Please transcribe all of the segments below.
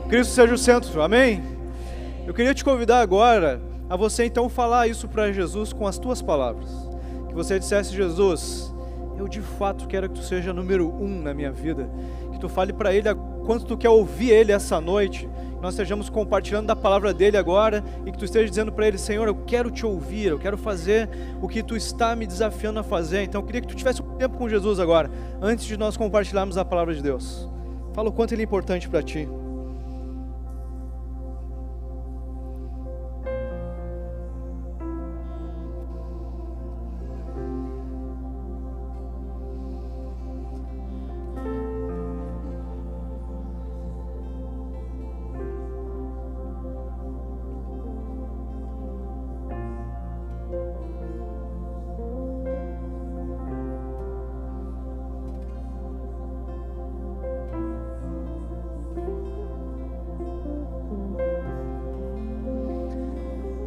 Cristo seja o centro, amém? Eu queria te convidar agora a você então falar isso para Jesus com as tuas palavras. Que você dissesse: Jesus, eu de fato quero que tu seja número 1 na minha vida. Que tu fale para Ele quanto tu quer ouvir Ele essa noite. Que nós estejamos compartilhando da palavra dEle agora e que tu esteja dizendo para Ele: Senhor, eu quero te ouvir, eu quero fazer o que tu está me desafiando a fazer. Então eu queria que tu tivesse um tempo com Jesus agora, antes de nós compartilharmos a palavra de Deus. Fala o quanto Ele é importante para ti.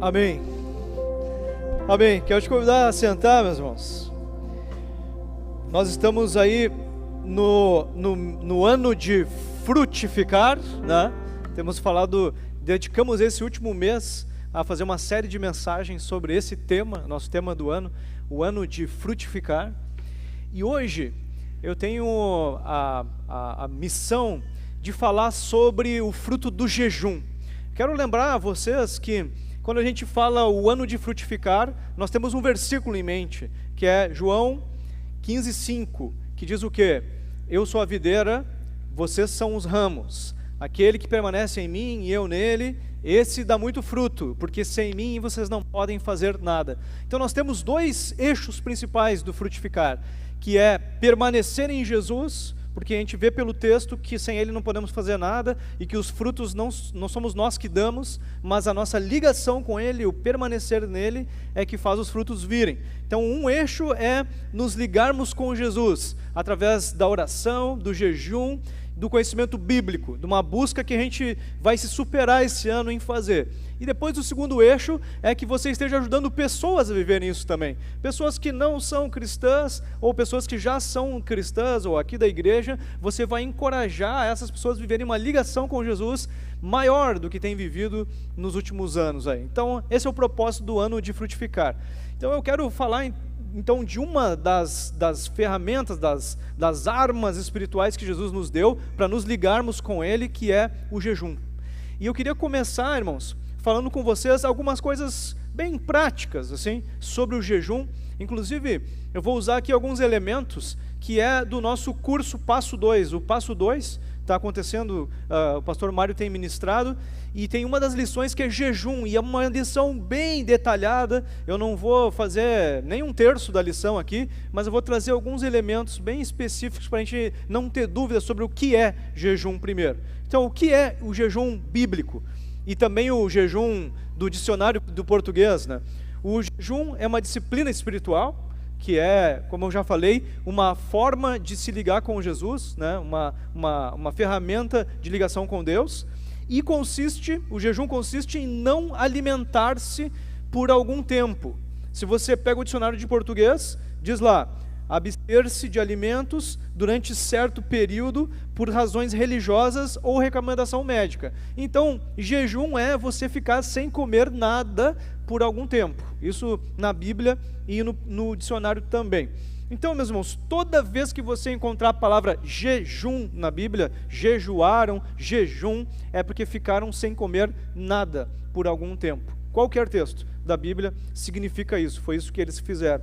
Amém. Amém. Quero te convidar a sentar, meus irmãos. Nós estamos aí no ano de frutificar, né? Dedicamos esse último mês a fazer uma série de mensagens sobre esse tema, nosso tema do ano, o ano de frutificar. E hoje eu tenho a missão de falar sobre o fruto do jejum. Quero lembrar a vocês que quando a gente fala o ano de frutificar, nós temos um versículo em mente, que é João 15:5, que diz o quê? Eu sou a videira, vocês são os ramos. Aquele que permanece em mim e eu nele, esse dá muito fruto, porque sem mim vocês não podem fazer nada. Então nós temos dois eixos principais do frutificar, que é permanecer em Jesus, porque a gente vê pelo texto que sem Ele não podemos fazer nada, e que os frutos não somos nós que damos, mas a nossa ligação com Ele, o permanecer nele, é que faz os frutos virem. Então um eixo é nos ligarmos com Jesus, através da oração, do jejum, do conhecimento bíblico, de uma busca que a gente vai se superar esse ano em fazer. E depois o segundo eixo é que você esteja ajudando pessoas a viverem isso também. Pessoas que não são cristãs, ou pessoas que já são cristãs, ou aqui da igreja, você vai encorajar essas pessoas a viverem uma ligação com Jesus maior do que tem vivido nos últimos anos aí. Então esse é o propósito do ano de frutificar. Então eu quero falar então de uma das ferramentas, das armas espirituais que Jesus nos deu para nos ligarmos com Ele, que é o jejum. E eu queria começar, irmãos, falando com vocês algumas coisas bem práticas, assim, sobre o jejum. Inclusive, eu vou usar aqui alguns elementos que é do nosso curso Passo 2. O Passo 2 está acontecendo, o pastor Mário tem ministrado, e tem uma das lições que é jejum, e é uma lição bem detalhada. Eu não vou fazer nem um terço da lição aqui, mas eu vou trazer alguns elementos bem específicos para a gente não ter dúvida sobre o que é jejum primeiro. Então, o que é o jejum bíblico? E também o jejum do dicionário do português, né? O jejum é uma disciplina espiritual, que é, como eu já falei, uma forma de se ligar com Jesus, né? uma ferramenta de ligação com Deus, e o jejum consiste em não alimentar-se por algum tempo. Se você pega o dicionário de português, diz lá: abster-se de alimentos durante certo período por razões religiosas ou recomendação médica. Então, jejum é você ficar sem comer nada por algum tempo. Isso na Bíblia e no dicionário também. Então, meus irmãos, toda vez que você encontrar a palavra jejum na Bíblia, jejuaram, jejum, é porque ficaram sem comer nada por algum tempo. Qualquer texto da Bíblia significa isso, foi isso que eles fizeram.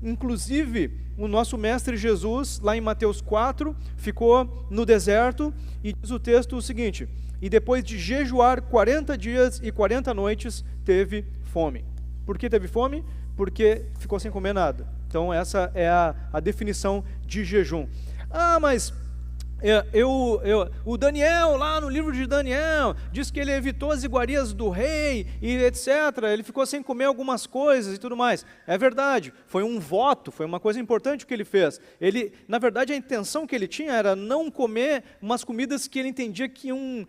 Inclusive, o nosso mestre Jesus, lá em Mateus 4, ficou no deserto, e diz o texto o seguinte: e depois de jejuar 40 dias e 40 noites, teve fome. Por que teve fome? Porque ficou sem comer nada. Então essa é a definição de jejum. Ah, mas o Daniel, lá no livro de Daniel, diz que ele evitou as iguarias do rei e etc. Ele ficou sem comer algumas coisas e tudo mais. É verdade, foi um voto, foi uma coisa importante o que ele fez. Na verdade, a intenção que ele tinha era não comer umas comidas que ele entendia que iam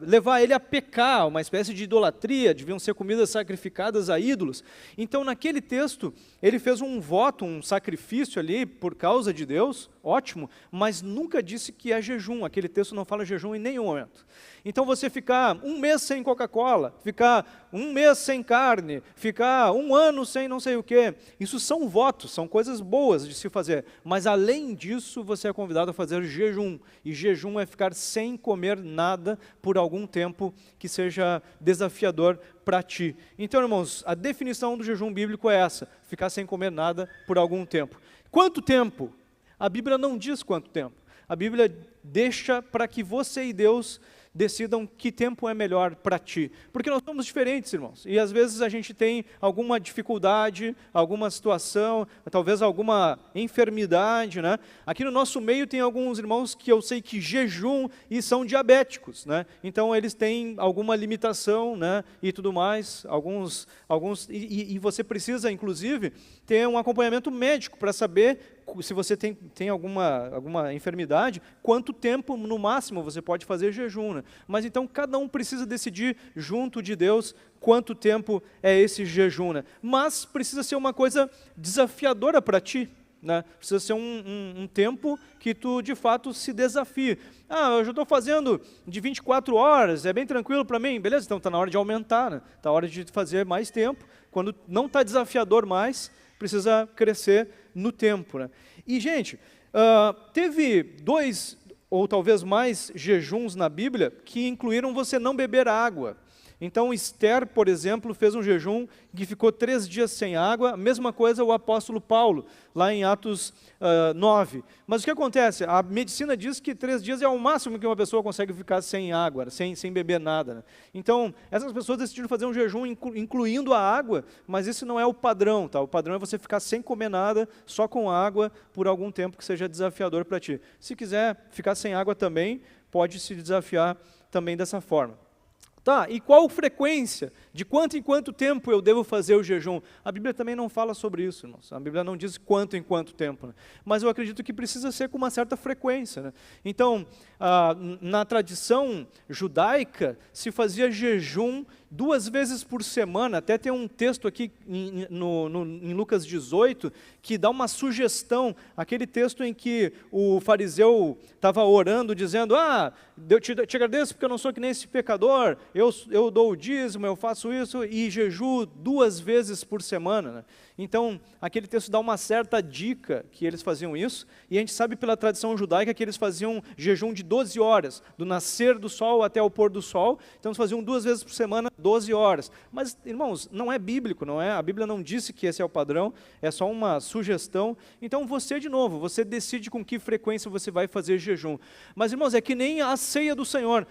levar ele a pecar, uma espécie de idolatria, deviam ser comidas sacrificadas a ídolos. Então, naquele texto, ele fez um voto, um sacrifício ali por causa de Deus, ótimo, mas nunca disse que é jejum. Aquele texto não fala jejum em nenhum momento. Então, você ficar um mês sem Coca-Cola, ficar um mês sem carne, ficar um ano sem não sei o quê, isso são votos, são coisas boas de se fazer. Mas, além disso, você é convidado a fazer jejum. E jejum é ficar sem comer nada por algum tempo que seja desafiador para ti. Então, irmãos, a definição do jejum bíblico é essa: ficar sem comer nada por algum tempo. Quanto tempo? A Bíblia não diz quanto tempo. A Bíblia deixa para que você e Deus decidam que tempo é melhor para ti. Porque nós somos diferentes, irmãos. E às vezes a gente tem alguma dificuldade, alguma situação, talvez alguma enfermidade, né? Aqui no nosso meio tem alguns irmãos que eu sei que jejum e são diabéticos, né? Então eles têm alguma limitação, né? E tudo mais. E você precisa, inclusive, ter um acompanhamento médico para saber se você tem alguma enfermidade, quanto tempo no máximo você pode fazer jejum, né? Mas então cada um precisa decidir junto de Deus quanto tempo é esse jejum, né? Mas precisa ser uma coisa desafiadora para ti, né? Precisa ser um tempo que tu de fato se desafie. Eu já estou fazendo de 24 horas, é bem tranquilo para mim, beleza? Então está na hora de aumentar, né? Está na hora de fazer mais tempo. Quando não está desafiador mais, precisa crescer no tempo, né? E, gente, teve 2 ou talvez mais jejuns na Bíblia que incluíram você não beber água. Então, Esther, por exemplo, fez um jejum que ficou 3 dias sem água. A mesma coisa o apóstolo Paulo, lá em Atos 9. Mas o que acontece? A medicina diz que 3 dias é o máximo que uma pessoa consegue ficar sem água, sem beber nada, né? Então, essas pessoas decidiram fazer um jejum incluindo a água, mas esse não é o padrão, tá? O padrão é você ficar sem comer nada, só com água, por algum tempo que seja desafiador para ti. Se quiser ficar sem água também, pode se desafiar também dessa forma. Tá, e qual frequência? De quanto em quanto tempo eu devo fazer o jejum? A Bíblia também não fala sobre isso, irmãos. A Bíblia não diz quanto em quanto tempo, né? Mas eu acredito que precisa ser com uma certa frequência, né? Então, na tradição judaica, se fazia jejum 2 vezes por semana. Até tem um texto aqui em Lucas 18, que dá uma sugestão, aquele texto em que o fariseu estava orando, dizendo, eu te agradeço porque eu não sou que nem esse pecador, eu dou o dízimo, eu faço isso, e jejuo 2 vezes por semana, né? Então, aquele texto dá uma certa dica que eles faziam isso, e a gente sabe pela tradição judaica que eles faziam jejum de 12 horas, do nascer do sol até o pôr do sol. Então eles faziam 2 vezes por semana, 12 horas. Mas, irmãos, não é bíblico, não é? A Bíblia não disse que esse é o padrão, é só uma sugestão. Então você, de novo, você decide com que frequência você vai fazer jejum. Mas, irmãos, é que nem a ceia do Senhor.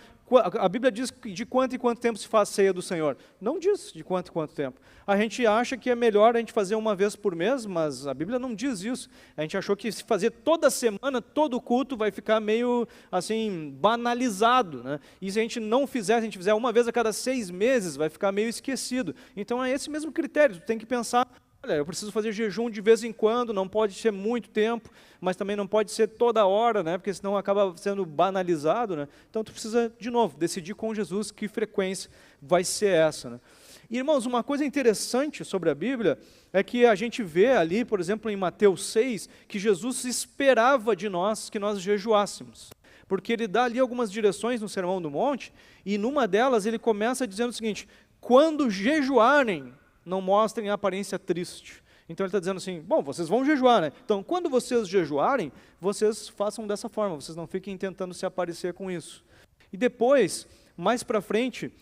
A Bíblia diz de quanto em quanto tempo se faz ceia do Senhor. Não diz de quanto em quanto tempo. A gente acha que é melhor a gente fazer uma vez por mês, mas a Bíblia não diz isso. A gente achou que se fazer toda semana, todo culto, vai ficar meio, assim, banalizado, né? E se a gente não fizer, se a gente fizer uma vez a cada 6 meses, vai ficar meio esquecido. Então é esse mesmo critério, tu tem que pensar, olha, eu preciso fazer jejum de vez em quando, não pode ser muito tempo, mas também não pode ser toda hora, né? Porque senão acaba sendo banalizado, né? Então tu precisa, de novo, decidir com Jesus que frequência vai ser essa, né? E, irmãos, uma coisa interessante sobre a Bíblia é que a gente vê ali, por exemplo, em Mateus 6, que Jesus esperava de nós que nós jejuássemos. Porque ele dá ali algumas direções no Sermão do Monte, e numa delas ele começa dizendo o seguinte, quando jejuarem, não mostrem a aparência triste. Então ele está dizendo assim, bom, vocês vão jejuar, né? Então, quando vocês jejuarem, vocês façam dessa forma, vocês não fiquem tentando se aparecer com isso. E depois, mais para frente,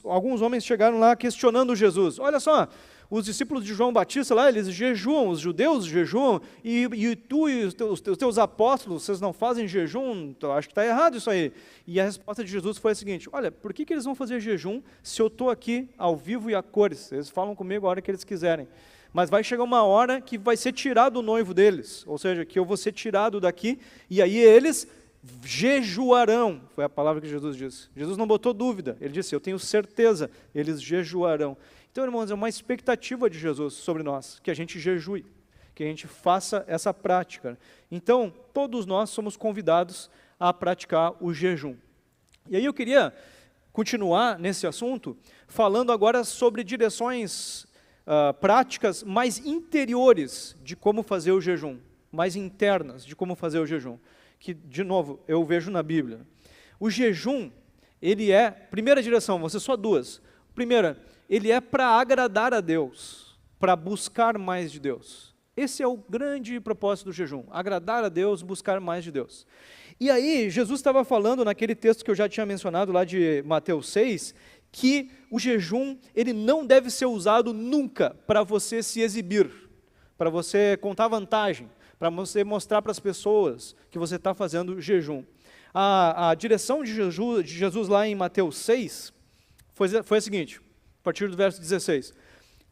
alguns homens chegaram lá questionando Jesus. Olha só, os discípulos de João Batista lá, eles jejuam, os judeus jejuam, e tu e os teus apóstolos, vocês não fazem jejum? Então, acho que está errado isso aí. E a resposta de Jesus foi a seguinte, olha, por que eles vão fazer jejum se eu estou aqui ao vivo e a cores? Eles falam comigo a hora que eles quiserem. Mas vai chegar uma hora que vai ser tirado o noivo deles, ou seja, que eu vou ser tirado daqui, e aí eles jejuarão, foi a palavra que Jesus disse. Jesus não botou dúvida, ele disse, eu tenho certeza, eles jejuarão. Então, irmãos, é uma expectativa de Jesus sobre nós, que a gente jejue, que a gente faça essa prática. Então, todos nós somos convidados a praticar o jejum. E aí eu queria continuar nesse assunto, falando agora sobre direções práticas mais interiores de como fazer o jejum, mais internas de como fazer o jejum, que, de novo, eu vejo na Bíblia. O jejum, ele é, primeira direção, vão ser só duas. Primeira, ele é para agradar a Deus, para buscar mais de Deus. Esse é o grande propósito do jejum, agradar a Deus, buscar mais de Deus. E aí, Jesus estava falando naquele texto que eu já tinha mencionado lá de Mateus 6, que o jejum, ele não deve ser usado nunca para você se exibir, para você contar vantagem, para você mostrar para as pessoas que você está fazendo jejum. A direção de Jesus lá em Mateus 6 foi a seguinte, a partir do verso 16.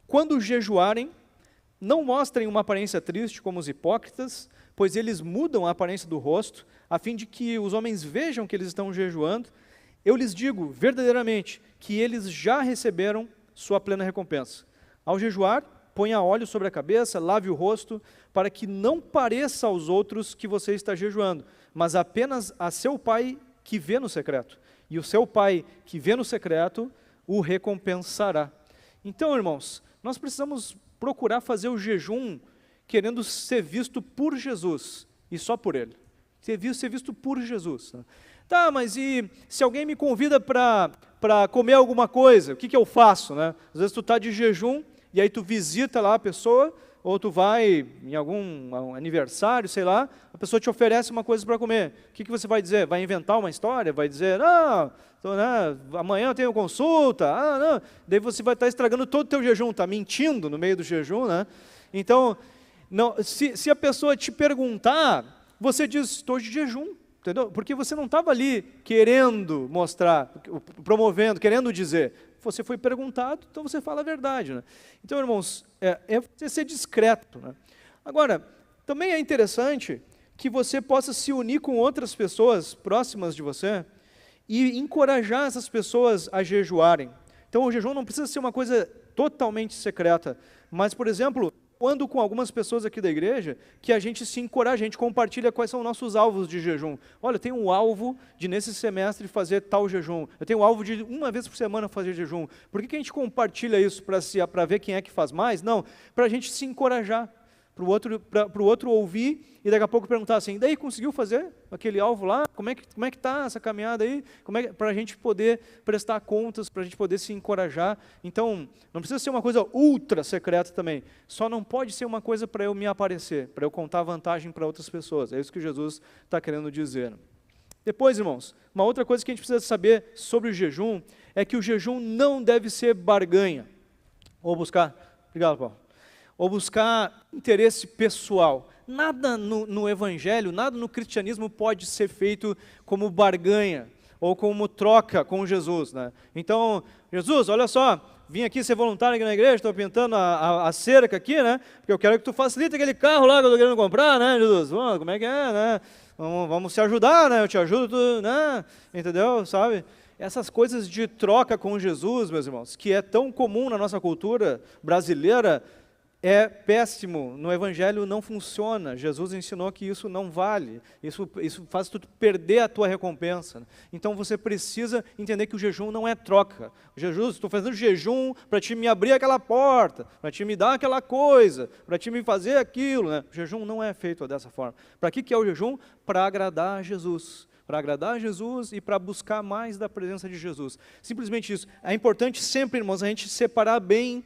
Quando jejuarem, não mostrem uma aparência triste como os hipócritas, pois eles mudam a aparência do rosto, a fim de que os homens vejam que eles estão jejuando. Eu lhes digo, verdadeiramente, que eles já receberam sua plena recompensa. Ao jejuar, ponha óleo sobre a cabeça, lave o rosto, para que não pareça aos outros que você está jejuando, mas apenas a seu Pai que vê no secreto. E o seu Pai que vê no secreto o recompensará. Então, irmãos, nós precisamos procurar fazer o jejum querendo ser visto por Jesus e só por Ele. Ser visto por Jesus. Né? Tá, mas e se alguém me convida para comer alguma coisa, o que eu faço? Né? Às vezes tu está de jejum e aí tu visita lá a pessoa, ou tu vai em algum aniversário, sei lá, a pessoa te oferece uma coisa para comer. O que você vai dizer? Vai inventar uma história? Vai dizer, não, amanhã eu tenho consulta, não. Daí você vai estar estragando todo o teu jejum, está mentindo no meio do jejum, né? Então, não, se a pessoa te perguntar, você diz, estou de jejum, entendeu? Porque você não estava ali querendo mostrar, promovendo, querendo dizer. Você foi perguntado, então você fala a verdade. Né? Então, irmãos, é você ser discreto. Né? Agora, também é interessante que você possa se unir com outras pessoas próximas de você e encorajar essas pessoas a jejuarem. Então, o jejum não precisa ser uma coisa totalmente secreta, mas, por exemplo, eu ando com algumas pessoas aqui da igreja que a gente se encoraja, a gente compartilha quais são os nossos alvos de jejum. Olha, eu tenho um alvo de nesse semestre fazer tal jejum. Eu tenho um alvo de uma vez por semana fazer jejum. Por que a gente compartilha isso para ver quem é que faz mais? Não, para a gente se encorajar, para o outro ouvir e daqui a pouco perguntar assim, daí conseguiu fazer aquele alvo lá? Como é que está essa caminhada aí? Para a gente poder prestar contas, para a gente poder se encorajar. Então, não precisa ser uma coisa ultra secreta também, só não pode ser uma coisa para eu me aparecer, para eu contar vantagem para outras pessoas. É isso que Jesus está querendo dizer. Depois, irmãos, uma outra coisa que a gente precisa saber sobre o jejum é que o jejum não deve ser barganha. Ou buscar, obrigado, Paulo. Ou buscar interesse pessoal. Nada no evangelho, nada no cristianismo pode ser feito como barganha, ou como troca com Jesus. Né? Então, Jesus, olha só, vim aqui ser voluntário aqui na igreja, estou pintando a cerca aqui, né? Porque eu quero que tu facilite aquele carro lá que eu estou querendo comprar, né, Jesus? Como é que é, né? Vamos se ajudar, né? Eu te ajudo, tu, né? Entendeu? Sabe? Essas coisas de troca com Jesus, meus irmãos, que é tão comum na nossa cultura brasileira, é péssimo, no evangelho não funciona, Jesus ensinou que isso não vale, isso faz tu perder a tua recompensa. Então você precisa entender que o jejum não é troca. Jesus, estou fazendo jejum para te me abrir aquela porta, para te me dar aquela coisa, para te me fazer aquilo. Né? O jejum não é feito dessa forma. Para que é o jejum? Para agradar a Jesus. Para agradar a Jesus e para buscar mais da presença de Jesus. Simplesmente isso. É importante sempre, irmãos, a gente separar bem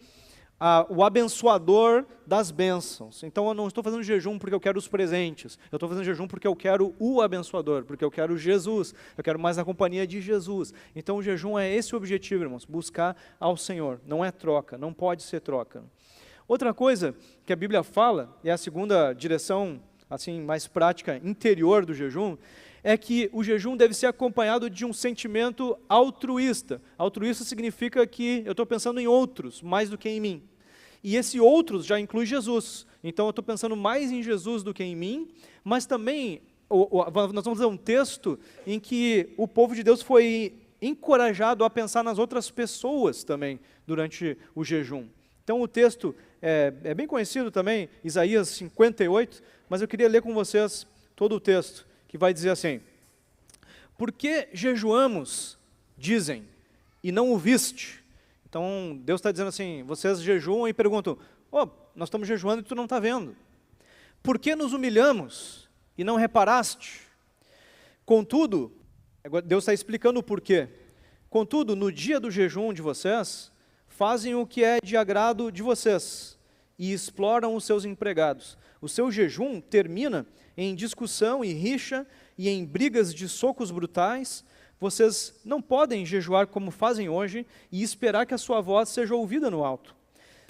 o abençoador das bênçãos. Então eu não estou fazendo jejum porque eu quero os presentes, eu estou fazendo jejum porque eu quero o abençoador, porque eu quero Jesus, eu quero mais a companhia de Jesus. Então o jejum é esse o objetivo, irmãos, buscar ao Senhor, não é troca, não pode ser troca. Outra coisa que a Bíblia fala, e é a segunda direção assim, mais prática, interior do jejum, é que o jejum deve ser acompanhado de um sentimento altruísta. Altruísta significa que eu estou pensando em outros, mais do que em mim. E esse outros já inclui Jesus. Então eu estou pensando mais em Jesus do que em mim, mas também, nós vamos ver um texto em que o povo de Deus foi encorajado a pensar nas outras pessoas também, durante o jejum. Então o texto é bem conhecido também, Isaías 58, mas eu queria ler com vocês todo o texto, que vai dizer assim: Por que jejuamos, dizem, e não o viste? Então, Deus está dizendo assim, vocês jejuam e perguntam, nós estamos jejuando e tu não está vendo. Por que nos humilhamos e não reparaste? Contudo, Deus está explicando o porquê. Contudo, no dia do jejum de vocês, fazem o que é de agrado de vocês e exploram os seus empregados. O seu jejum termina em discussão e rixa e em brigas de socos brutais. Vocês não podem jejuar como fazem hoje e esperar que a sua voz seja ouvida no alto.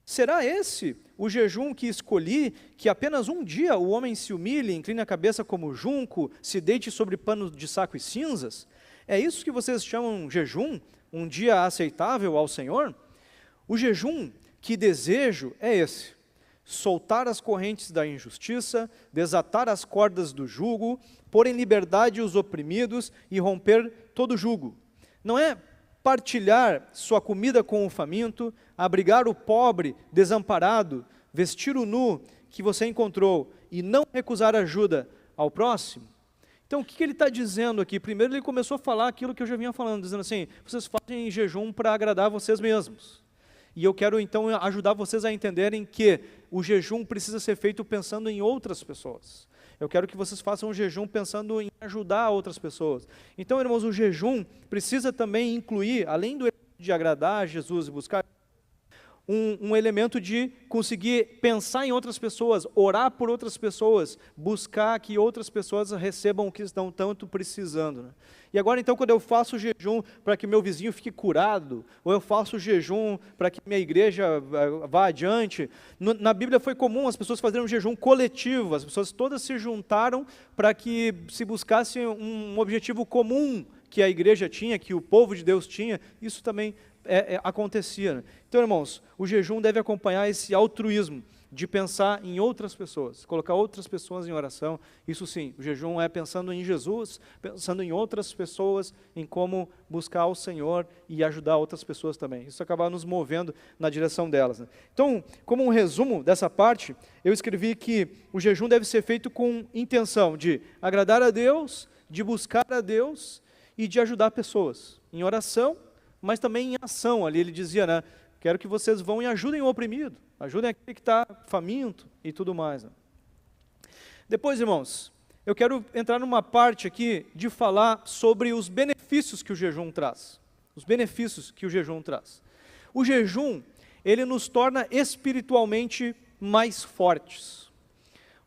Será esse o jejum que escolhi, que apenas um dia o homem se humilhe, incline a cabeça como junco, se deite sobre pano de saco e cinzas? É isso que vocês chamam jejum, um dia aceitável ao Senhor? O jejum que desejo é esse: soltar as correntes da injustiça, desatar as cordas do jugo, pôr em liberdade os oprimidos e romper todo jugo. Não é partilhar sua comida com o faminto, abrigar o pobre desamparado, vestir o nu que você encontrou e não recusar ajuda ao próximo? Então, o que ele está dizendo aqui? Primeiro, ele começou a falar aquilo que eu já vinha falando, dizendo assim, vocês fazem jejum para agradar vocês mesmos. E eu quero, então, ajudar vocês a entenderem que o jejum precisa ser feito pensando em outras pessoas. Eu quero que vocês façam um jejum pensando em ajudar outras pessoas. Então, irmãos, o jejum precisa também incluir, além do de agradar a Jesus e buscar um elemento de conseguir pensar em outras pessoas, orar por outras pessoas, buscar que outras pessoas recebam o que estão tanto precisando, né? E agora, então, quando eu faço jejum para que meu vizinho fique curado, ou eu faço jejum para que minha igreja vá adiante, na Bíblia foi comum as pessoas fazerem um jejum coletivo, as pessoas todas se juntaram para que se buscasse um objetivo comum que a igreja tinha, que o povo de Deus tinha. Isso também acontecia, né? Então, irmãos, o jejum deve acompanhar esse altruísmo de pensar em outras pessoas, colocar outras pessoas em oração. Isso sim, o jejum é pensando em Jesus, pensando em outras pessoas, em como buscar o Senhor e ajudar outras pessoas também. Isso acaba nos movendo na direção delas, né? Então, como um resumo dessa parte, eu escrevi que o jejum deve ser feito com intenção de agradar a Deus, de buscar a Deus e de ajudar pessoas, em oração, mas também em ação. Ali ele dizia, né, quero que vocês vão e ajudem o oprimido, ajudem aquele que está faminto e tudo mais, né? Depois, irmãos, eu quero entrar numa parte aqui de falar sobre os benefícios que o jejum traz. Os benefícios que o jejum traz. O jejum, ele nos torna espiritualmente mais fortes.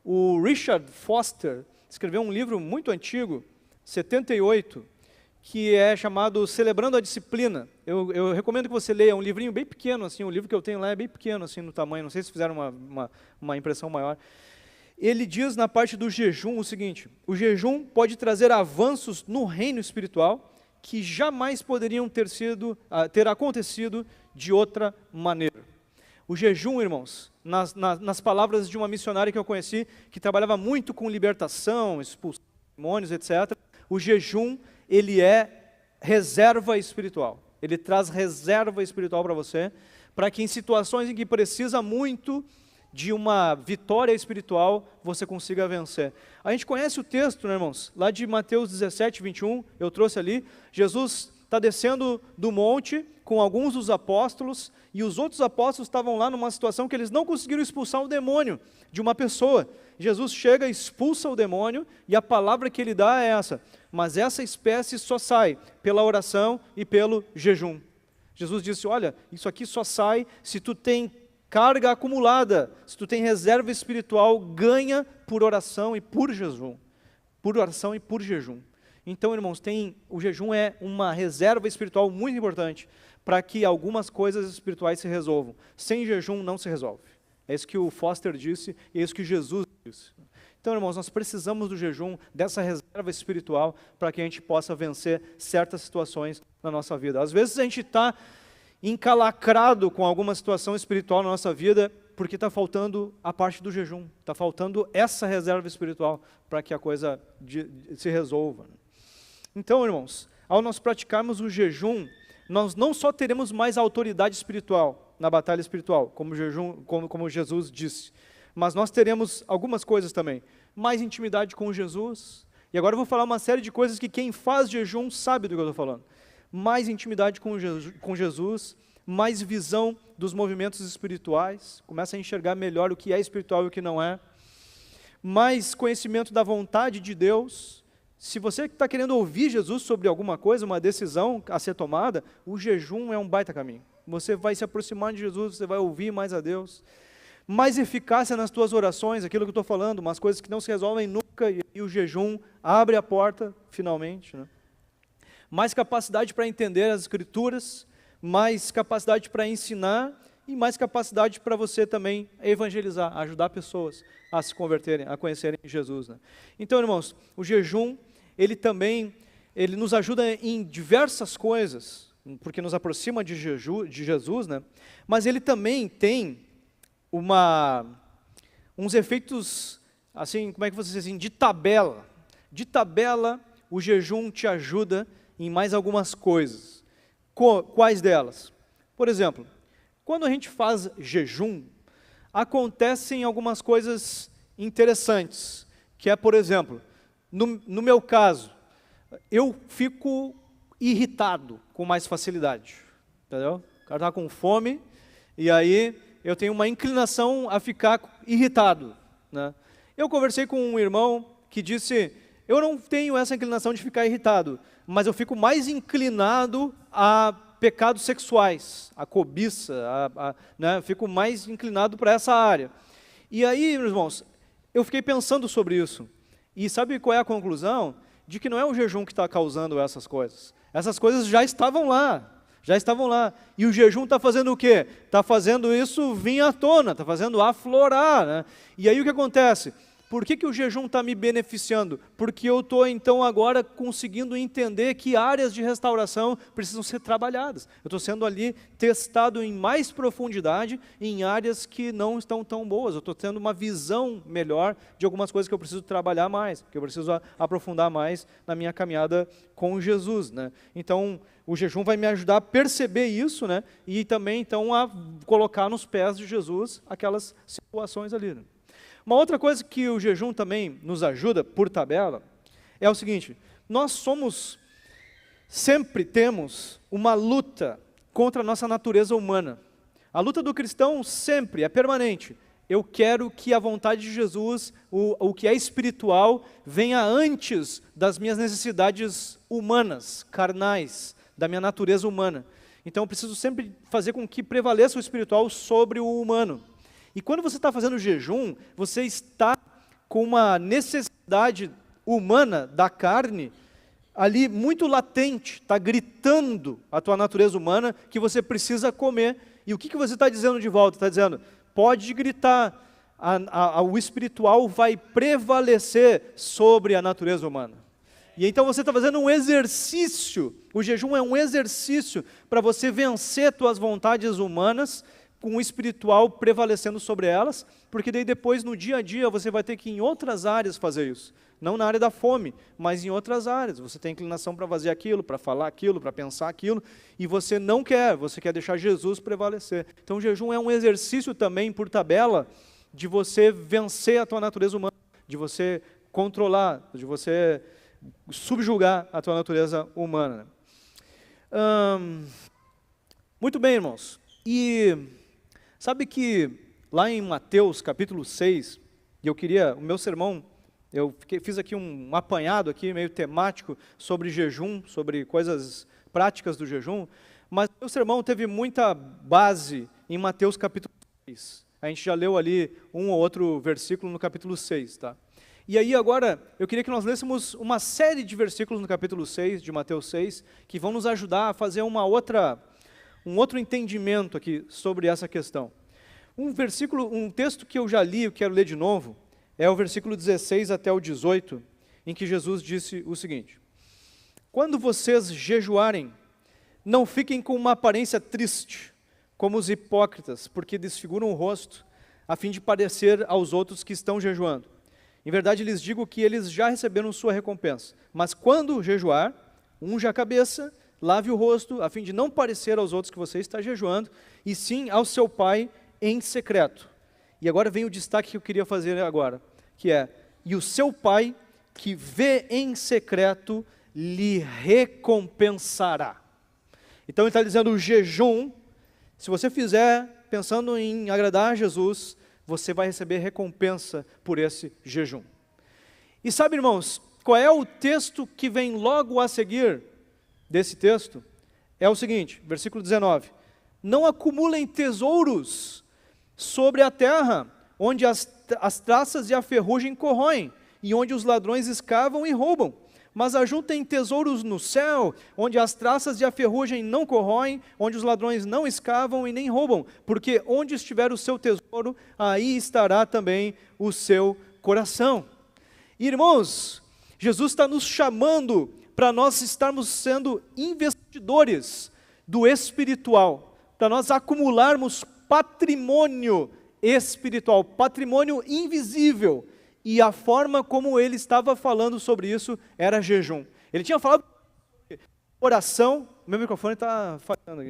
O Richard Foster escreveu um livro muito antigo, 78, que é chamado Celebrando a Disciplina. Eu recomendo que você leia, um livrinho bem pequeno, assim, o livro que eu tenho lá é bem pequeno, assim, no tamanho, não sei se fizeram uma impressão maior. Ele diz na parte do jejum o seguinte: o jejum pode trazer avanços no reino espiritual que jamais poderiam ter acontecido de outra maneira. O jejum, irmãos, nas palavras de uma missionária que eu conheci, que trabalhava muito com libertação, expulsão de demônios, etc., o jejum, ele é reserva espiritual. Ele traz reserva espiritual para você, para que em situações em que precisa muito de uma vitória espiritual, você consiga vencer. A gente conhece o texto, né, irmãos? Lá de Mateus 17, 21, eu trouxe ali, Jesus está descendo do monte com alguns dos apóstolos, e os outros apóstolos estavam lá numa situação que eles não conseguiram expulsar o demônio de uma pessoa. Jesus chega, expulsa o demônio, e a palavra que ele dá é essa: mas essa espécie só sai pela oração e pelo jejum. Jesus disse, olha, isso aqui só sai se tu tem carga acumulada, se tu tem reserva espiritual, ganha por oração e por jejum. Por oração e por jejum. Então, irmãos, o jejum é uma reserva espiritual muito importante para que algumas coisas espirituais se resolvam. Sem jejum não se resolve. É isso que o Foster disse e é isso que Jesus disse. Então, irmãos, nós precisamos do jejum, dessa reserva espiritual, para que a gente possa vencer certas situações na nossa vida. Às vezes a gente está encalacrado com alguma situação espiritual na nossa vida, porque está faltando a parte do jejum, está faltando essa reserva espiritual para que a coisa se resolva. Então, irmãos, ao nós praticarmos o jejum, nós não só teremos mais autoridade espiritual na batalha espiritual, como Jesus disse, mas nós teremos algumas coisas também: mais intimidade com Jesus, E agora eu vou falar uma série de coisas que quem faz jejum sabe do que eu estou falando. Mais intimidade com Jesus, mais visão dos movimentos espirituais, começa a enxergar melhor o que é espiritual e o que não é. Mais conhecimento da vontade de Deus. Se você está querendo ouvir Jesus sobre alguma coisa, uma decisão a ser tomada, o jejum é um baita caminho. Você vai se aproximar de Jesus, você vai ouvir mais a Deus. Mais eficácia nas tuas orações, aquilo que eu estou falando, umas coisas que não se resolvem nunca, e o jejum abre a porta, finalmente, né? Mais capacidade para entender as Escrituras, mais capacidade para ensinar, e mais capacidade para você também evangelizar, ajudar pessoas a se converterem, a conhecerem Jesus, né? Então, irmãos, o jejum, ele nos ajuda em diversas coisas, porque nos aproxima de Jesus, né? Mas ele também tem uns efeitos, assim, como é que você diz assim, de tabela. De tabela, o jejum te ajuda em mais algumas coisas. Quais delas? Por exemplo, quando a gente faz jejum, acontecem algumas coisas interessantes, que é, por exemplo, no meu caso, eu fico irritado com mais facilidade, entendeu? O cara está com fome, e aí eu tenho uma inclinação a ficar irritado, né? Eu conversei com um irmão que disse, eu não tenho essa inclinação de ficar irritado, mas eu fico mais inclinado a pecados sexuais, a cobiça, né? Fico mais inclinado para essa área. E aí, meus irmãos, eu fiquei pensando sobre isso. E sabe qual é a conclusão? De que não é o jejum que está causando essas coisas. Essas coisas já estavam lá. E o jejum está fazendo o quê? Está fazendo isso vir à tona, está fazendo aflorar, né? E aí o que acontece? Por que o jejum está me beneficiando? Porque eu estou, então, agora conseguindo entender que áreas de restauração precisam ser trabalhadas. Eu estou sendo ali testado em mais profundidade em áreas que não estão tão boas. Eu estou tendo uma visão melhor de algumas coisas que eu preciso trabalhar mais, que eu preciso aprofundar mais na minha caminhada com Jesus, né? Então, o jejum vai me ajudar a perceber isso, né? E também, então, a colocar nos pés de Jesus aquelas situações ali, né? Uma outra coisa que o jejum também nos ajuda, por tabela, é o seguinte: nós sempre temos uma luta contra a nossa natureza humana. A luta do cristão sempre é permanente. Eu quero que a vontade de Jesus, o que é espiritual, venha antes das minhas necessidades humanas, carnais, da minha natureza humana. Então eu preciso sempre fazer com que prevaleça o espiritual sobre o humano. E quando você está fazendo jejum, você está com uma necessidade humana da carne ali muito latente, está gritando a tua natureza humana que você precisa comer. E o que você está dizendo de volta? Está dizendo, pode gritar, o espiritual vai prevalecer sobre a natureza humana. E então você está fazendo um exercício, o jejum é um exercício para você vencer tuas vontades humanas, com o espiritual prevalecendo sobre elas, porque daí depois no dia a dia você vai ter que em outras áreas fazer isso. Não na área da fome, mas em outras áreas. Você tem inclinação para fazer aquilo, para falar aquilo, para pensar aquilo, e você não quer, você quer deixar Jesus prevalecer. Então o jejum é um exercício também, por tabela, de você vencer a tua natureza humana, de você controlar, de você subjugar a tua natureza humana. Muito bem, irmãos. E sabe que lá em Mateus capítulo 6, e o meu sermão, fiz aqui um apanhado aqui, meio temático, sobre jejum, sobre coisas práticas do jejum, mas o meu sermão teve muita base em Mateus capítulo 6. A gente já leu ali um ou outro versículo no capítulo 6, tá? E aí agora, eu queria que nós lêssemos uma série de versículos no capítulo 6, de Mateus 6, que vão nos ajudar a fazer um outro entendimento aqui sobre essa questão. Um texto que eu já li, eu quero ler de novo, é o versículo 16 até o 18, em que Jesus disse o seguinte: quando vocês jejuarem, não fiquem com uma aparência triste, como os hipócritas, porque desfiguram o rosto, a fim de parecer aos outros que estão jejuando. Em verdade lhes digo que eles já receberam sua recompensa. Mas quando jejuar, unja a cabeça, lave o rosto, a fim de não parecer aos outros que você está jejuando, e sim ao seu Pai em secreto. E agora vem o destaque que eu queria fazer agora, que é, e o seu Pai que vê em secreto lhe recompensará. Então ele está dizendo o jejum, se você fizer pensando em agradar a Jesus, você vai receber recompensa por esse jejum. E sabe, irmãos, qual é o texto que vem logo a seguir desse texto? É o seguinte, versículo 19. Não acumulem tesouros sobre a terra, onde as traças e a ferrugem corroem, e onde os ladrões escavam e roubam. Mas ajuntem tesouros no céu, onde as traças e a ferrugem não corroem, onde os ladrões não escavam e nem roubam, porque onde estiver o seu tesouro, aí estará também o seu coração. Irmãos, Jesus está nos chamando para nós estarmos sendo investidores do espiritual, para nós acumularmos patrimônio espiritual, patrimônio invisível. E a forma como ele estava falando sobre isso era jejum. Ele tinha falado oração. Meu microfone está falhando aqui.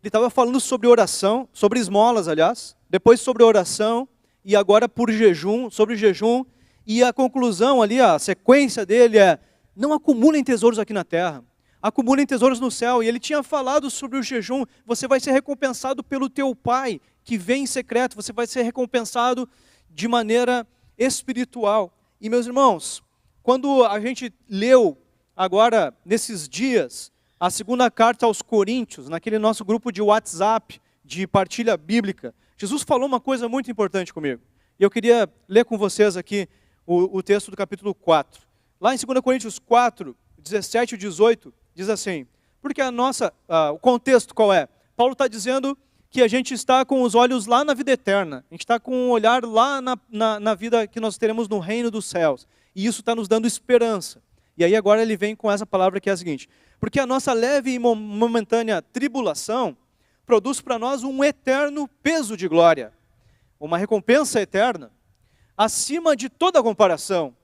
Ele estava falando sobre oração, sobre esmolas, aliás, depois sobre oração, e agora por jejum, sobre jejum, e a conclusão ali, a sequência dele é, não acumulem tesouros aqui na terra, acumulem tesouros no céu. E ele tinha falado sobre o jejum, você vai ser recompensado pelo teu Pai, que vem em secreto, você vai ser recompensado de maneira espiritual. E meus irmãos, quando a gente leu agora, nesses dias, a segunda carta aos Coríntios, naquele nosso grupo de WhatsApp, de partilha bíblica, Jesus falou uma coisa muito importante comigo. E eu queria ler com vocês aqui o texto do capítulo 4. Lá em 2 Coríntios 4, 17 e 18, diz assim, porque o contexto qual é? Paulo está dizendo que a gente está com os olhos lá na vida eterna, a gente está com um olhar lá na vida que nós teremos no reino dos céus, e isso está nos dando esperança. E aí agora ele vem com essa palavra que é a seguinte, porque a nossa leve e momentânea tribulação produz para nós um eterno peso de glória, uma recompensa eterna, acima de toda comparação,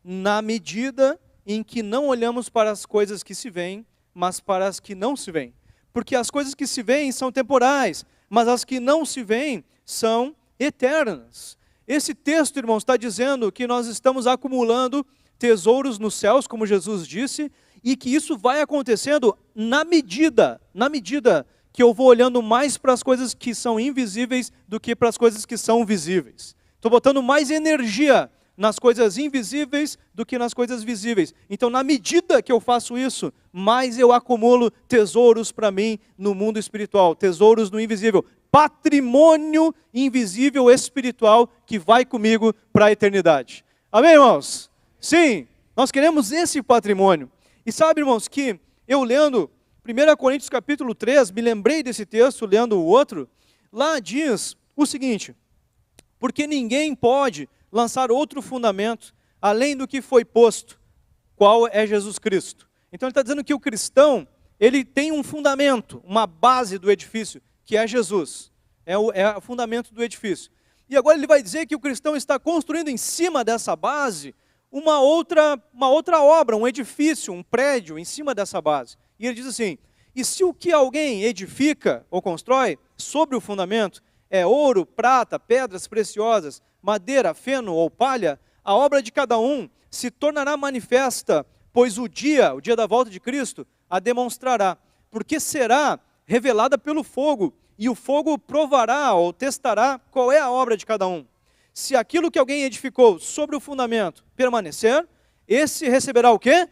na medida em que não olhamos para as coisas que se veem, mas para as que não se veem. Porque as coisas que se veem são temporais, mas as que não se veem são eternas. Esse texto, irmãos, está dizendo que nós estamos acumulando tesouros nos céus, como Jesus disse, e que isso vai acontecendo na medida que eu vou olhando mais para as coisas que são invisíveis do que para as coisas que são visíveis. Estou botando mais energia nas coisas invisíveis do que nas coisas visíveis. Então, na medida que eu faço isso, mais eu acumulo tesouros para mim no mundo espiritual, tesouros no invisível, patrimônio invisível espiritual que vai comigo para a eternidade. Amém, irmãos? Sim, nós queremos esse patrimônio. E sabe, irmãos, que eu lendo 1 Coríntios capítulo 3, me lembrei desse texto, lendo o outro, lá diz o seguinte, porque ninguém pode lançar outro fundamento, além do que foi posto, qual é Jesus Cristo. Então ele está dizendo que o cristão, ele tem um fundamento, uma base do edifício, que é Jesus, é o fundamento do edifício. E agora ele vai dizer que o cristão está construindo em cima dessa base, uma outra obra, um edifício, um prédio em cima dessa base. E ele diz assim, e se o que alguém edifica ou constrói sobre o fundamento é ouro, prata, pedras preciosas, madeira, feno ou palha, a obra de cada um se tornará manifesta, pois o dia da volta de Cristo, a demonstrará, porque será revelada pelo fogo, e o fogo provará ou testará qual é a obra de cada um. Se aquilo que alguém edificou sobre o fundamento permanecer, esse receberá o quê?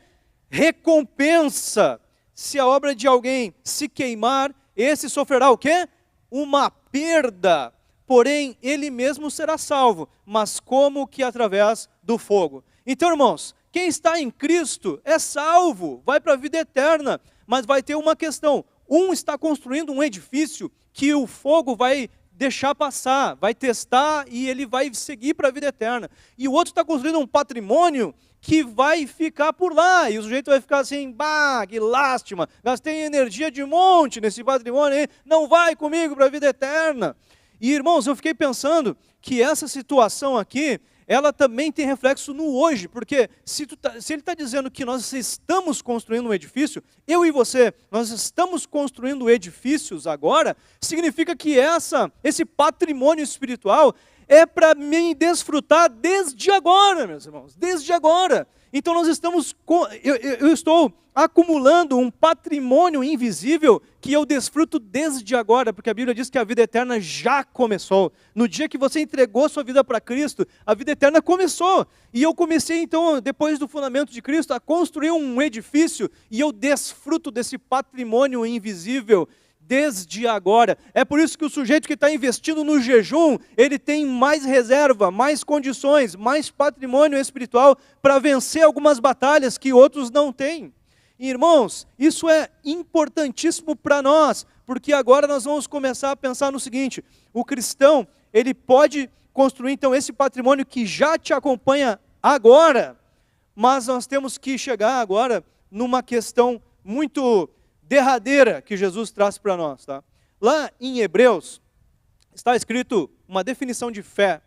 Recompensa. Se a obra de alguém se queimar, esse sofrerá o quê? Uma perda, porém ele mesmo será salvo, mas como que através do fogo. Então, irmãos, quem está em Cristo é salvo, vai para a vida eterna, mas vai ter uma questão, um está construindo um edifício que o fogo vai deixar passar, vai testar e ele vai seguir para a vida eterna, e o outro está construindo um patrimônio que vai ficar por lá, e o sujeito vai ficar assim, bah, que lástima, gastei energia de monte nesse patrimônio aí, não vai comigo para a vida eterna. E irmãos, eu fiquei pensando que essa situação aqui ela também tem reflexo no hoje, porque se ele está dizendo que nós estamos construindo um edifício, eu e você, nós estamos construindo edifícios agora, significa que esse patrimônio espiritual é para mim desfrutar desde agora, meus irmãos, desde agora. Então eu estou acumulando um patrimônio invisível que eu desfruto desde agora, porque a Bíblia diz que a vida eterna já começou. No dia que você entregou sua vida para Cristo, a vida eterna começou. E eu comecei então, depois do fundamento de Cristo, a construir um edifício, e eu desfruto desse patrimônio invisível desde agora. É por isso que o sujeito que está investindo no jejum, ele tem mais reserva, mais condições, mais patrimônio espiritual para vencer algumas batalhas que outros não têm. E, irmãos, isso é importantíssimo para nós, porque agora nós vamos começar a pensar no seguinte: o cristão, ele pode construir então esse patrimônio que já te acompanha agora, mas nós temos que chegar agora numa questão muito derradeira que Jesus traz para nós, tá? Lá em Hebreus está escrito uma definição de fé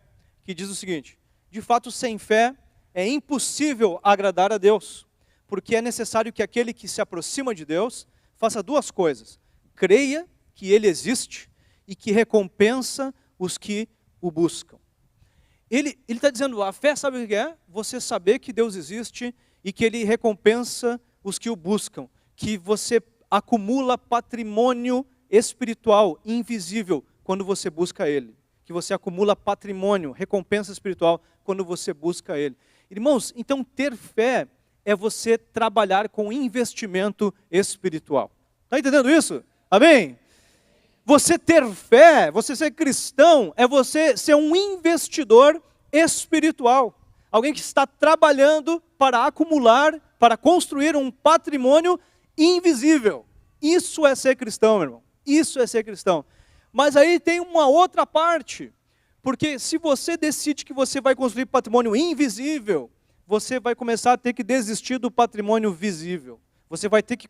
que diz o seguinte: de fato, sem fé é impossível agradar a Deus, porque é necessário que aquele que se aproxima de Deus faça duas coisas: creia que Ele existe e que recompensa os que o buscam. Ele está dizendo, a fé, sabe o que é? Você saber que Deus existe e que Ele recompensa os que o buscam, que você acumula patrimônio espiritual invisível quando você busca Ele, que você acumula patrimônio, recompensa espiritual quando você busca Ele. Irmãos, então ter fé é você trabalhar com investimento espiritual. Está entendendo isso? Amém? Você ter fé, você ser cristão, é você ser um investidor espiritual. Alguém que está trabalhando para acumular, para construir um patrimônio invisível. Isso é ser cristão, meu irmão. Isso é ser cristão. Mas aí tem uma outra parte. Porque se você decide que você vai construir patrimônio invisível, você vai começar a ter que desistir do patrimônio visível. Você vai ter que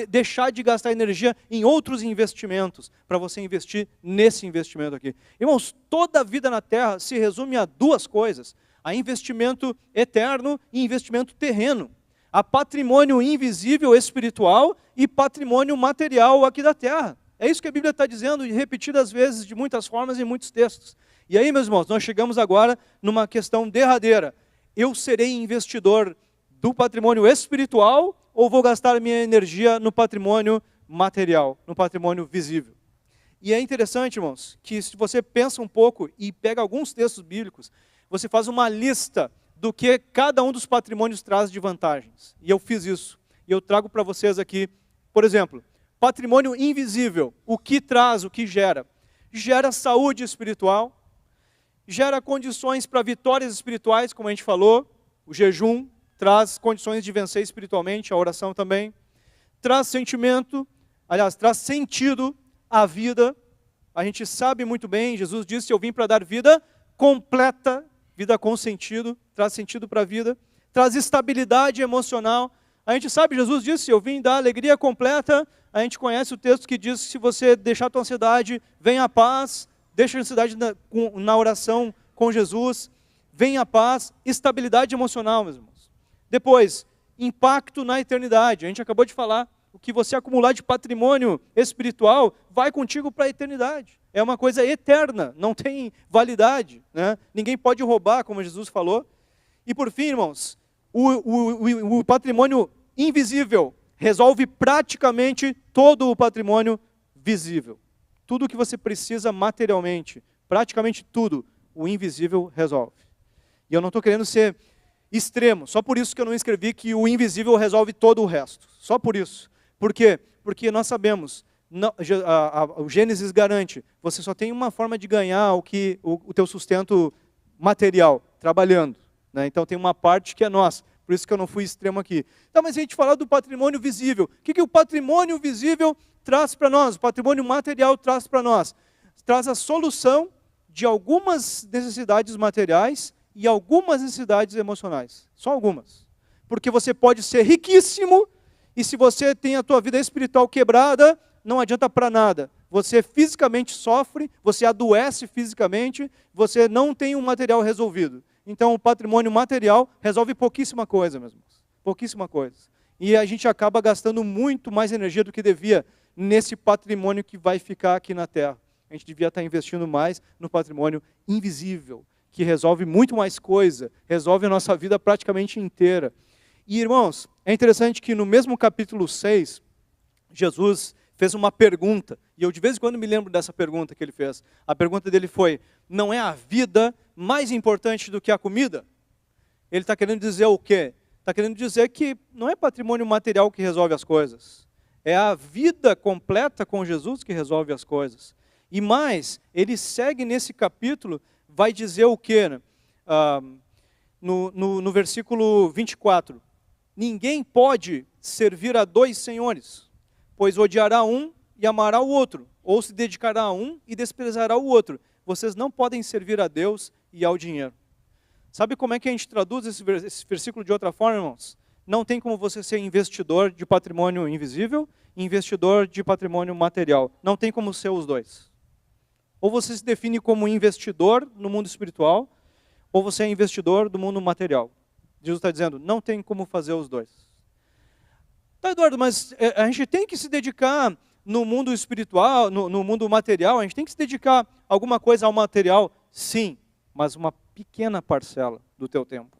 deixar de gastar energia em outros investimentos, para você investir nesse investimento aqui. Irmãos, toda a vida na Terra se resume a duas coisas: a investimento eterno e investimento terreno. A patrimônio invisível espiritual e patrimônio material aqui da Terra. É isso que a Bíblia está dizendo, e repetidas vezes, de muitas formas, em muitos textos. E aí, meus irmãos, nós chegamos agora numa questão derradeira. Eu serei investidor do patrimônio espiritual ou vou gastar minha energia no patrimônio material, no patrimônio visível? E é interessante, irmãos, que se você pensa um pouco e pega alguns textos bíblicos, você faz uma lista do que cada um dos patrimônios traz de vantagens. E eu fiz isso. E eu trago para vocês aqui, por exemplo, patrimônio invisível. O que traz, o que gera? Gera saúde espiritual, gera condições para vitórias espirituais, como a gente falou. O jejum traz condições de vencer espiritualmente, a oração também. Traz sentimento, aliás, traz sentido à vida. A gente sabe muito bem, Jesus disse: eu vim para dar vida completa, vida com sentido, traz sentido para a vida. Traz estabilidade emocional. A gente sabe, Jesus disse: eu vim dar alegria completa. A gente conhece o texto que diz que se você deixar a tua ansiedade, vem a paz. Deixa a ansiedade na oração com Jesus. Vem a paz, estabilidade emocional, meus irmãos. Depois, impacto na eternidade. A gente acabou de falar, o que você acumular de patrimônio espiritual vai contigo para a eternidade. É uma coisa eterna, não tem validade, né? Ninguém pode roubar, como Jesus falou. E por fim, irmãos, o patrimônio invisível resolve praticamente todo o patrimônio visível. Tudo o que você precisa materialmente, praticamente tudo, o invisível resolve. E eu não estou querendo ser extremo, só por isso que eu não escrevi que o invisível resolve todo o resto. Só por isso. Por quê? Porque nós sabemos, o Gênesis garante, você só tem uma forma de ganhar o teu sustento material, trabalhando, né? Então tem uma parte que é nossa, por isso que eu não fui extremo aqui. Então, mas a gente fala do patrimônio visível. O que o patrimônio visível traz para nós? O patrimônio material traz para nós? Traz a solução de algumas necessidades materiais e algumas necessidades emocionais. Só algumas. Porque você pode ser riquíssimo e se você tem a tua vida espiritual quebrada, não adianta para nada. Você fisicamente sofre, você adoece fisicamente, você não tem um material resolvido. Então o patrimônio material resolve pouquíssima coisa, meus irmãos. Pouquíssima coisa. E a gente acaba gastando muito mais energia do que devia nesse patrimônio que vai ficar aqui na Terra. A gente devia estar investindo mais no patrimônio invisível, que resolve muito mais coisa, resolve a nossa vida praticamente inteira. E, irmãos, é interessante que no mesmo capítulo 6, Jesus fez uma pergunta, e eu de vez em quando me lembro dessa pergunta que ele fez. A pergunta dele foi: não é a vida mais importante do que a comida? Ele está querendo dizer o quê? Está querendo dizer que não é patrimônio material que resolve as coisas, é a vida completa com Jesus que resolve as coisas. E mais, ele segue nesse capítulo, vai dizer o quê? Né? No versículo 24, ninguém pode servir a dois senhores, pois odiará um e amará o outro, ou se dedicará a um e desprezará o outro. Vocês não podem servir a Deus e ao dinheiro. Sabe como é que a gente traduz esse versículo de outra forma, irmãos? Não tem como você ser investidor de patrimônio invisível e investidor de patrimônio material. Não tem como ser os dois. Ou você se define como investidor no mundo espiritual, ou você é investidor do mundo material. Jesus está dizendo, não tem como fazer os dois. Tá, Eduardo, mas a gente tem que se dedicar no mundo espiritual, no mundo material, a gente tem que se dedicar alguma coisa ao material? Sim, mas uma pequena parcela do teu tempo.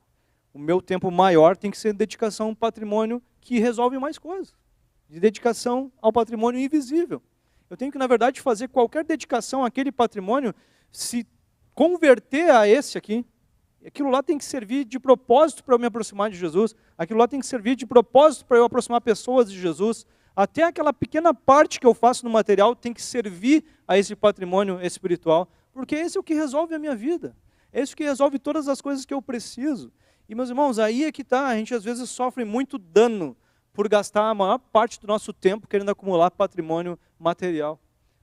O meu tempo maior tem que ser dedicação ao patrimônio que resolve mais coisas. De dedicação ao patrimônio invisível. Eu tenho que, na verdade, fazer qualquer dedicação àquele patrimônio, se converter a esse aqui. Aquilo lá tem que servir de propósito para eu me aproximar de Jesus. Aquilo lá tem que servir de propósito para eu aproximar pessoas de Jesus. Até aquela pequena parte que eu faço no material tem que servir a esse patrimônio espiritual. Porque esse é o que resolve a minha vida. É isso que resolve todas as coisas que eu preciso. E, meus irmãos, aí é que está. A gente às vezes sofre muito dano por gastar a maior parte do nosso tempo querendo acumular patrimônio material.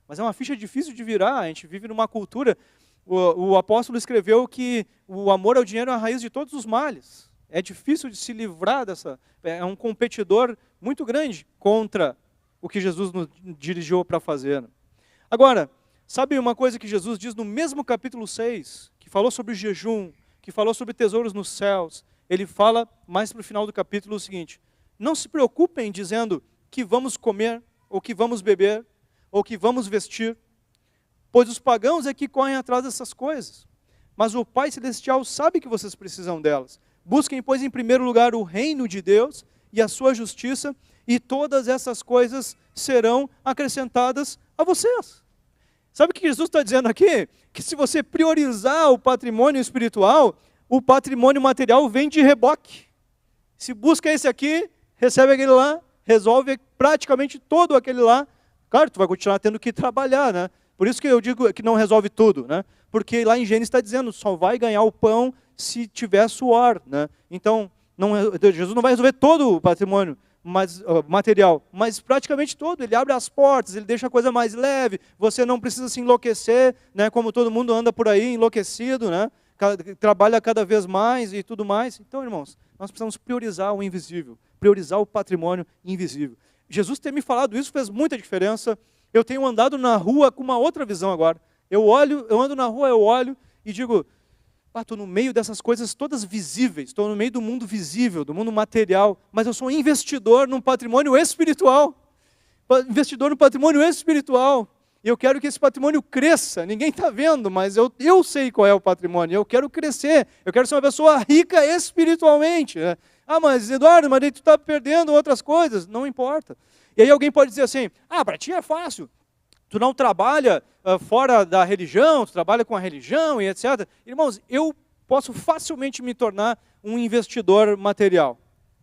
Mas é uma ficha difícil de virar, a gente vive numa cultura, o apóstolo escreveu que o amor ao dinheiro é a raiz de todos os males. É difícil de se livrar dessa, é um competidor muito grande contra o que Jesus nos dirigiu para fazer. Agora, sabe uma coisa que Jesus diz no mesmo capítulo 6, que falou sobre jejum, que falou sobre tesouros nos céus, ele fala mais para o final do capítulo o seguinte: não se preocupem dizendo que vamos comer, ou que vamos beber, ou que vamos vestir, pois os pagãos é que correm atrás dessas coisas. Mas o Pai Celestial sabe que vocês precisam delas. Busquem, pois, em primeiro lugar o reino de Deus e a sua justiça, e todas essas coisas serão acrescentadas a vocês. Sabe o que Jesus está dizendo aqui? Que se você priorizar o patrimônio espiritual, o patrimônio material vem de reboque. Se busca esse aqui, recebe aquele lá, resolve praticamente todo aquele lá. Claro, tu vai continuar tendo que trabalhar, né? Por isso que eu digo que não resolve tudo, né? Porque lá em Gênesis está dizendo, só vai ganhar o pão se tiver suor, né? Então, Jesus não vai resolver todo o patrimônio material, mas praticamente todo. Ele abre as portas, ele deixa a coisa mais leve, você não precisa se enlouquecer, né? Como todo mundo anda por aí enlouquecido, né? Trabalha cada vez mais e tudo mais. Então, irmãos, nós precisamos priorizar o invisível, priorizar o patrimônio invisível. Jesus ter me falado isso fez muita diferença. Eu tenho andado na rua com uma outra visão agora. Eu ando na rua, eu olho e digo, estou no meio dessas coisas todas visíveis, estou no meio do mundo visível, do mundo material, mas eu sou investidor num patrimônio espiritual. Investidor no patrimônio espiritual. E eu quero que esse patrimônio cresça. Ninguém está vendo, mas eu sei qual é o patrimônio. Eu quero crescer. Eu quero ser uma pessoa rica espiritualmente. Né? Ah, mas Eduardo, mas aí tu está perdendo outras coisas. Não importa. E aí alguém pode dizer assim, para ti é fácil. Tu não trabalha fora da religião, tu trabalha com a religião e etc. Irmãos, eu posso facilmente me tornar um investidor material.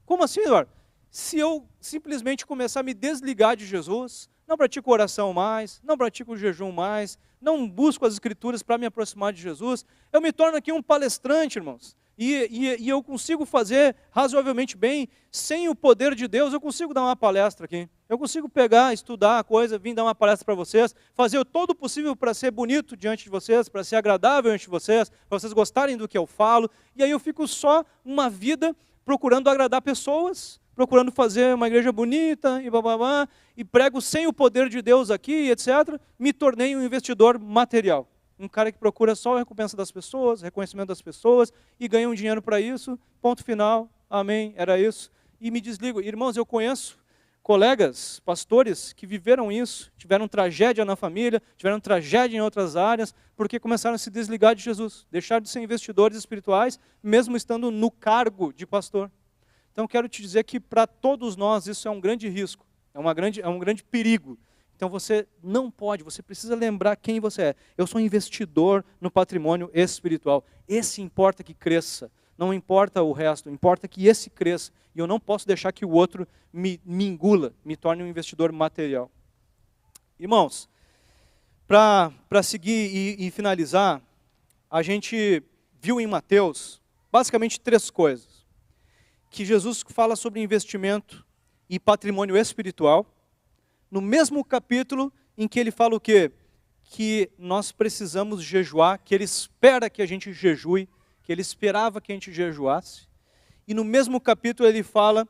Como assim, Eduardo? Se eu simplesmente começar a me desligar de Jesus, não pratico oração mais, não pratico jejum mais, não busco as escrituras para me aproximar de Jesus, eu me torno aqui um palestrante, irmãos. E eu consigo fazer razoavelmente bem, sem o poder de Deus, eu consigo dar uma palestra aqui. Eu consigo pegar, estudar a coisa, vir dar uma palestra para vocês, fazer todo o possível para ser bonito diante de vocês, para ser agradável diante de vocês, para vocês gostarem do que eu falo. E aí eu fico só uma vida procurando agradar pessoas, procurando fazer uma igreja bonita e bababá, e prego sem o poder de Deus aqui, etc. Me tornei um investidor material. um cara que procura só a recompensa das pessoas, reconhecimento das pessoas, e ganha um dinheiro para isso, ponto final, amém, era isso, e me desligo. Irmãos, eu conheço colegas, pastores, que viveram isso, tiveram tragédia na família, tiveram tragédia em outras áreas, porque começaram a se desligar de Jesus, deixaram de ser investidores espirituais, mesmo estando no cargo de pastor. Então, quero te dizer que para todos nós isso é um grande risco, é um grande perigo. Então, você não pode, você precisa lembrar quem você é. Eu sou investidor no patrimônio espiritual. Esse importa que cresça, não importa o resto, importa que esse cresça. E eu não posso deixar que o outro me engula, me torne um investidor material. Irmãos, para seguir e finalizar, a gente viu em Mateus basicamente 3 coisas. Que Jesus fala sobre investimento e patrimônio espiritual, no mesmo capítulo em que ele fala o quê? Que nós precisamos jejuar, que ele espera que a gente jejue, que ele esperava que a gente jejuasse. E no mesmo capítulo ele fala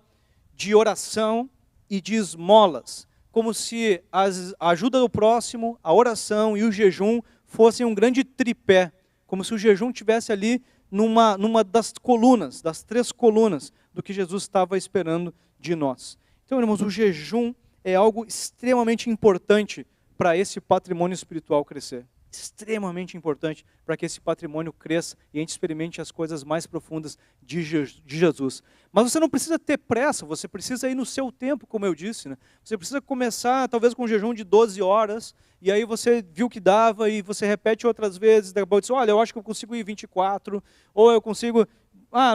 de oração e de esmolas, como se a ajuda do próximo, a oração e o jejum fossem um grande tripé, como se o jejum tivesse ali numa das colunas, das 3 colunas do que Jesus estava esperando de nós. Então, irmãos, o jejum é algo extremamente importante para esse patrimônio espiritual crescer. Extremamente importante para que esse patrimônio cresça e a gente experimente as coisas mais profundas de Jesus. Mas você não precisa ter pressa, você precisa ir no seu tempo, como eu disse, né? Você precisa começar talvez com um jejum de 12 horas, e aí você viu que dava, e você repete outras vezes, daqui a pouco diz, olha, eu acho que eu consigo ir 24, ou eu consigo...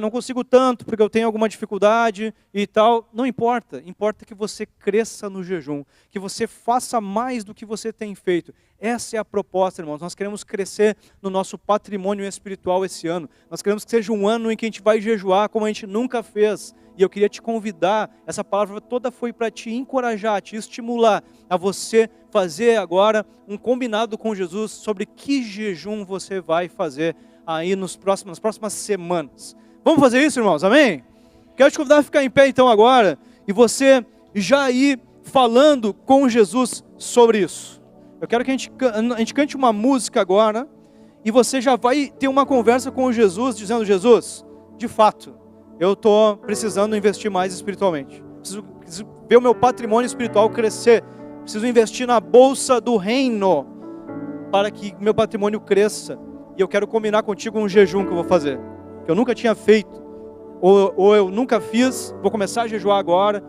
não consigo tanto porque eu tenho alguma dificuldade e tal. Não importa, importa que você cresça no jejum, que você faça mais do que você tem feito. Essa é a proposta, irmãos. Nós queremos crescer no nosso patrimônio espiritual esse ano. Nós queremos que seja um ano em que a gente vai jejuar como a gente nunca fez. E eu queria te convidar, essa palavra toda foi para te encorajar, te estimular a você fazer agora um combinado com Jesus sobre que jejum você vai fazer aí nas próximas semanas. Vamos fazer isso, irmãos? Amém? Quero te convidar a ficar em pé então agora e você já ir falando com Jesus sobre isso. Eu quero que a gente cante uma música agora e você já vai ter uma conversa com Jesus dizendo, Jesus, de fato, eu estou precisando investir mais espiritualmente. Preciso ver o meu patrimônio espiritual crescer. Preciso investir na bolsa do reino para que meu patrimônio cresça. E eu quero combinar contigo um jejum que eu vou fazer, que eu nunca tinha feito, ou eu nunca fiz, vou começar a jejuar agora,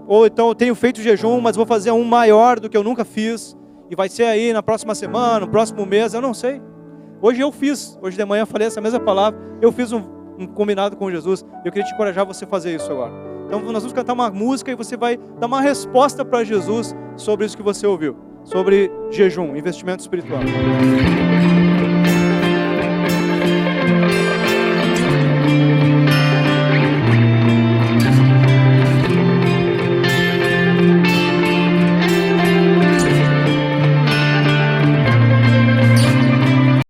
ou então eu tenho feito jejum, mas vou fazer um maior do que eu nunca fiz, e vai ser aí na próxima semana, no próximo mês, eu não sei. Hoje de manhã eu falei essa mesma palavra, eu fiz um combinado com Jesus, eu queria te encorajar a você fazer isso agora. Então nós vamos cantar uma música e você vai dar uma resposta para Jesus sobre isso que você ouviu, sobre jejum, investimento espiritual.